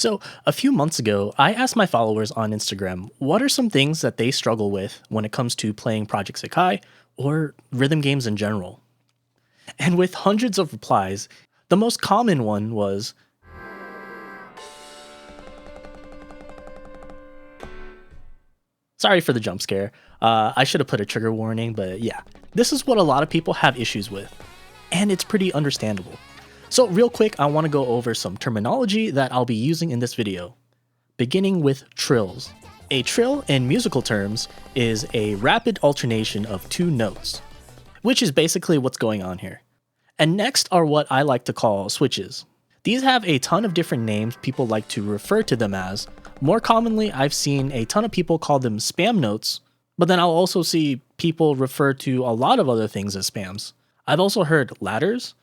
So, a few months ago, I asked my followers on Instagram what are some things that they struggle with when it comes to playing Project Sakai or rhythm games in general. And with hundreds of replies, the most common one was, sorry for the jump scare. I should have put a trigger warning, but yeah, this is what a lot of people have issues with. And it's pretty understandable. So real quick, I want to go over some terminology that I'll be using in this video. Beginning with trills. A trill in musical terms is a rapid alternation of two notes, which is basically what's going on here. And next are what I like to call switches. These have a ton of different names people like to refer to them as. More commonly, I've seen a ton of people call them spam notes, but then I'll also see people refer to a lot of other things as spams. I've also heard ladders,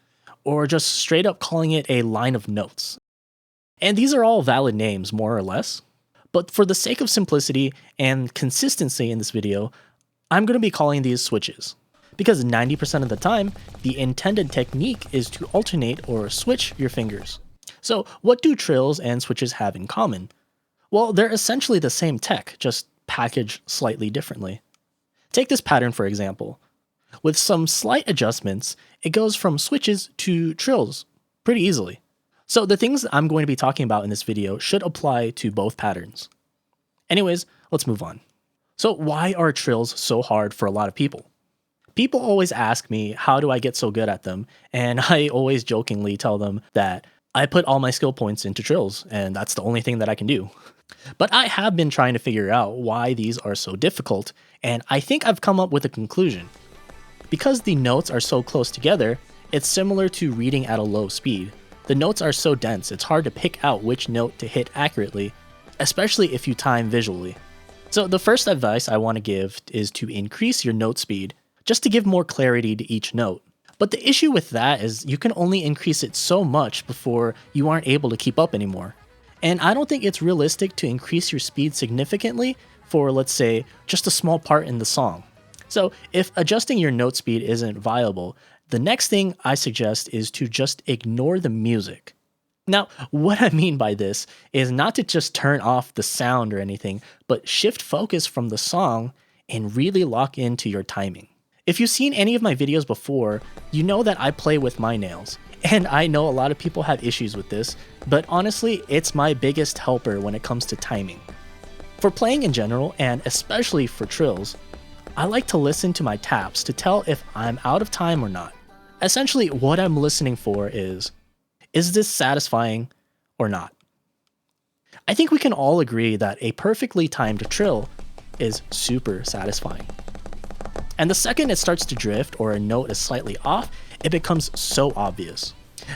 or just straight up calling it a line of notes. And these are all valid names, more or less. But for the sake of simplicity and consistency in this video, I'm going to be calling these switches. Because 90% of the time, the intended technique is to alternate or switch your fingers. So what do trills and switches have in common? Well, they're essentially the same tech, just packaged slightly differently. Take this pattern for example. With some slight adjustments, it goes from switches to trills pretty easily. So the things I'm going to be talking about in this video should apply to both patterns. Anyways, let's move on. So why are trills so hard for a lot of people? People always ask me, how do I get so good at them? And I always jokingly tell them that I put all my skill points into trills, and that's the only thing that I can do. But I have been trying to figure out why these are so difficult, and I think I've come up with a conclusion. Because the notes are so close together, it's similar to reading at a low speed. The notes are so dense, it's hard to pick out which note to hit accurately, especially if you time visually. So the first advice I want to give is to increase your note speed, just to give more clarity to each note. But the issue with that is you can only increase it so much before you aren't able to keep up anymore. And I don't think it's realistic to increase your speed significantly for, let's say, just a small part in the song. So if adjusting your note speed isn't viable, the next thing I suggest is to just ignore the music. Now, what I mean by this is not to just turn off the sound or anything, but shift focus from the song and really lock into your timing. If you've seen any of my videos before, you know that I play with my nails. And I know a lot of people have issues with this, but honestly, it's my biggest helper when it comes to timing. For playing in general, and especially for trills, I like to listen to my taps to tell if I'm out of time or not. Essentially, what I'm listening for is this satisfying or not? I think we can all agree that a perfectly timed trill is super satisfying. And the second it starts to drift or a note is slightly off, it becomes so obvious.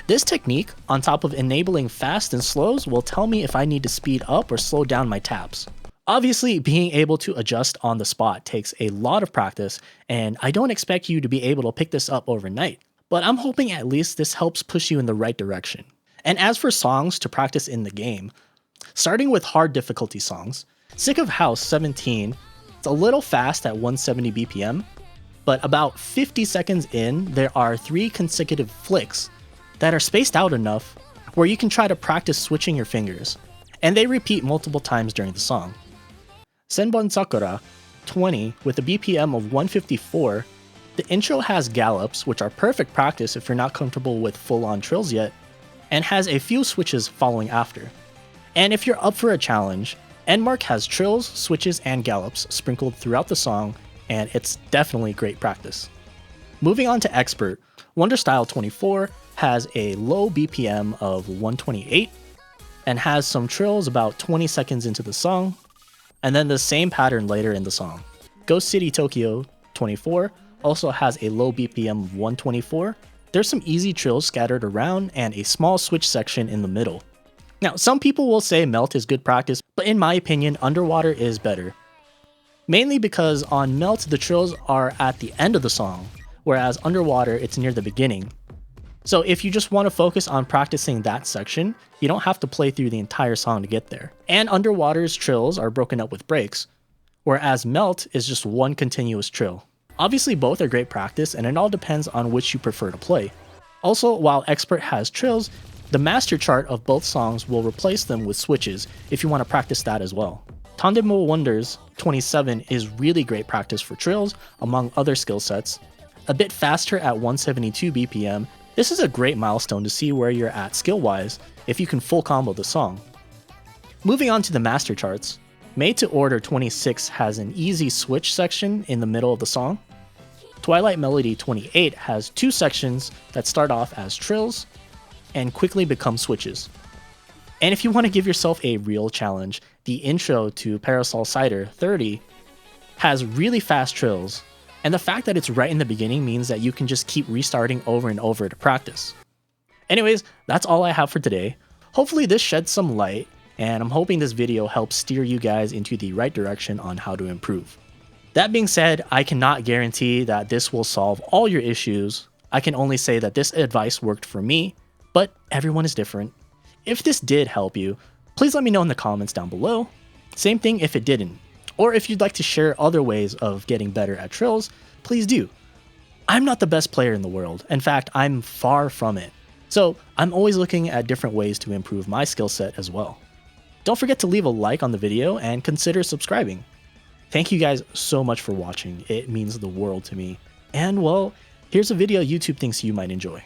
This technique, on top of enabling fast and slows, will tell me if I need to speed up or slow down my taps. Obviously, being able to adjust on the spot takes a lot of practice, and I don't expect you to be able to pick this up overnight, but I'm hoping at least this helps push you in the right direction. And as for songs to practice in the game, starting with hard difficulty songs, Sick of House 17, it's a little fast at 170 BPM, but about 50 seconds in, there are 3 consecutive flicks that are spaced out enough where you can try to practice switching your fingers, and they repeat multiple times during the song. Senbon Sakura 20 with a BPM of 154, the intro has gallops, which are perfect practice if you're not comfortable with full-on trills yet, and has a few switches following after. And if you're up for a challenge, Endmark has trills, switches, and gallops sprinkled throughout the song, and it's definitely great practice. Moving on to Expert, Wonderstyle 24 has a low BPM of 128 and has some trills about 20 seconds into the song, and then the same pattern later in the song. Ghost City Tokyo 24 also has a low BPM of 124. There's some easy trills scattered around and a small switch section in the middle. Now, some people will say Melt is good practice, but in my opinion, Underwater is better. Mainly because on Melt, the trills are at the end of the song, whereas Underwater, it's near the beginning. So if you just want to focus on practicing that section, you don't have to play through the entire song to get there. And Underwater's trills are broken up with breaks, whereas Melt is just one continuous trill. Obviously both are great practice, and it all depends on which you prefer to play. Also, while Expert has trills, The master chart of both songs will replace them with switches if you want to practice that as well. Tandemo Wonders 27 is really great practice for trills, among other skill sets. A bit faster at 172 BPM, this is a great milestone to see where you're at skill-wise if you can full combo the song. Moving on to the master charts, Made to Order 26 has an easy switch section in the middle of the song. Twilight Melody 28 has two sections that start off as trills and quickly become switches. And if you want to give yourself a real challenge, the intro to Parasol Cider 30 has really fast trills, and the fact that it's right in the beginning means that you can just keep restarting over and over to practice. Anyways, that's all I have for today. Hopefully this sheds some light, and I'm hoping this video helps steer you guys into the right direction on how to improve. That being said, I cannot guarantee that this will solve all your issues. I can only say that this advice worked for me, but everyone is different. If this did help you, please let me know in the comments down below. Same thing if it didn't. Or if you'd like to share other ways of getting better at trills, please do. I'm not the best player in the world. In fact, I'm far from it. So I'm always looking at different ways to improve my skill set as well. Don't forget to leave a like on the video and consider subscribing. Thank you guys so much for watching. It means the world to me. And well, here's a video YouTube thinks you might enjoy.